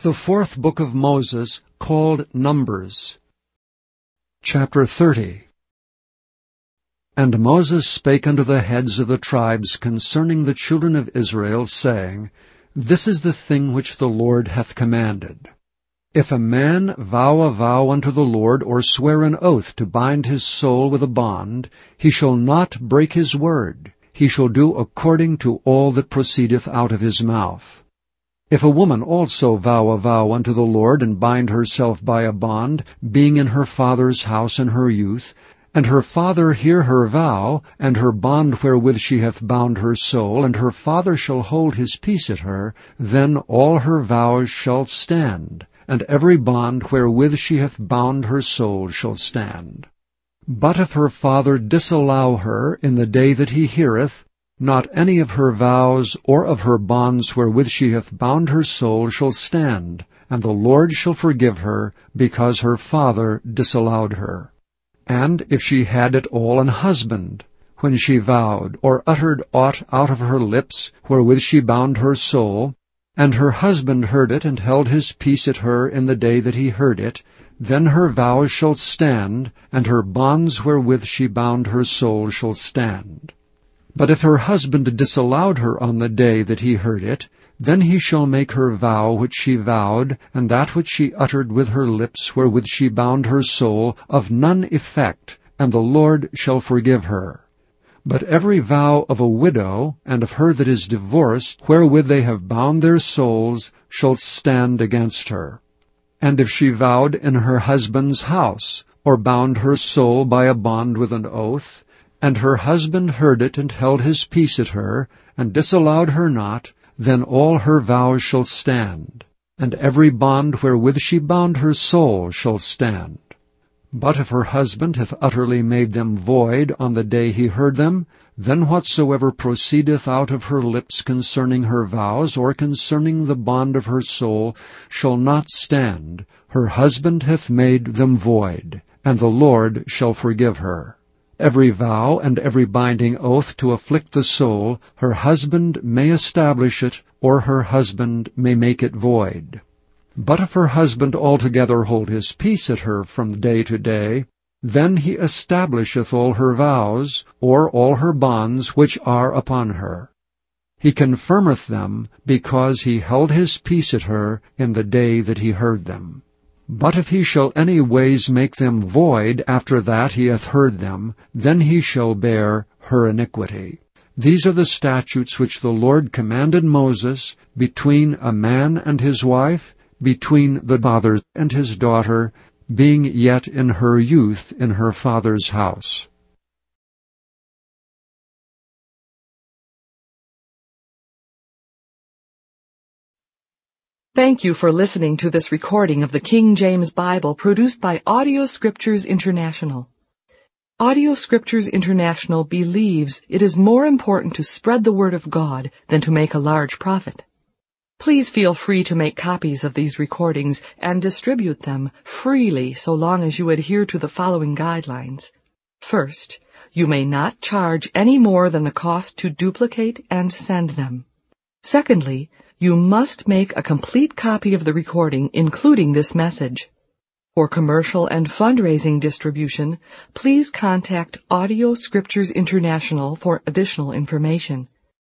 The fourth book of Moses, called Numbers. Chapter 30. And Moses spake unto the heads of the tribes concerning the children of Israel, saying, This is the thing which the Lord hath commanded. If a man vow a vow unto the Lord, or swear an oath to bind his soul with a bond, he shall not break his word. He shall do according to all that proceedeth out of his mouth. If a woman also vow a vow unto the Lord, and bind herself by a bond, being in her father's house in her youth, and her father hear her vow, and her bond wherewith she hath bound her soul, and her father shall hold his peace at her, then all her vows shall stand, and every bond wherewith she hath bound her soul shall stand. But if her father disallow her in the day that he heareth, not any of her vows or of her bonds wherewith she hath bound her soul shall stand, and the Lord shall forgive her, because her father disallowed her. And if she had at all an husband, when she vowed, or uttered aught out of her lips, wherewith she bound her soul, and her husband heard it, and held his peace at her in the day that he heard it, then her vows shall stand, and her bonds wherewith she bound her soul shall stand. But if her husband disallowed her on the day that he heard it, then he shall make her vow which she vowed, and that which she uttered with her lips, wherewith she bound her soul, of none effect, and the Lord shall forgive her. But every vow of a widow, and of her that is divorced, wherewith they have bound their souls, shall stand against her. And if she vowed in her husband's house, or bound her soul by a bond with an oath, and her husband heard it, and held his peace at her, and disallowed her not, then all her vows shall stand, and every bond wherewith she bound her soul shall stand. But if her husband hath utterly made them void on the day he heard them, then whatsoever proceedeth out of her lips concerning her vows, or concerning the bond of her soul, shall not stand. Her husband hath made them void, and the Lord shall forgive her. Every vow and every binding oath to afflict the soul, her husband may establish it, or her husband may make it void. But if her husband altogether hold his peace at her from day to day, then he establisheth all her vows, or all her bonds which are upon her. He confirmeth them, because he held his peace at her in the day that he heard them. But if he shall any ways make them void after that he hath heard them, then he shall bear her iniquity. These are the statutes which the Lord commanded Moses, between a man and his wife, between the father and his daughter, being yet in her youth in her father's house. Thank you for listening to this recording of the King James Bible produced by Audio Scriptures International. Audio Scriptures International believes it is more important to spread the Word of God than to make a large profit. Please feel free to make copies of these recordings and distribute them freely so long as you adhere to the following guidelines. First, you may not charge any more than the cost to duplicate and send them. Secondly, you must make a complete copy of the recording, including this message. For commercial and fundraising distribution, please contact Audio Scriptures International for additional information.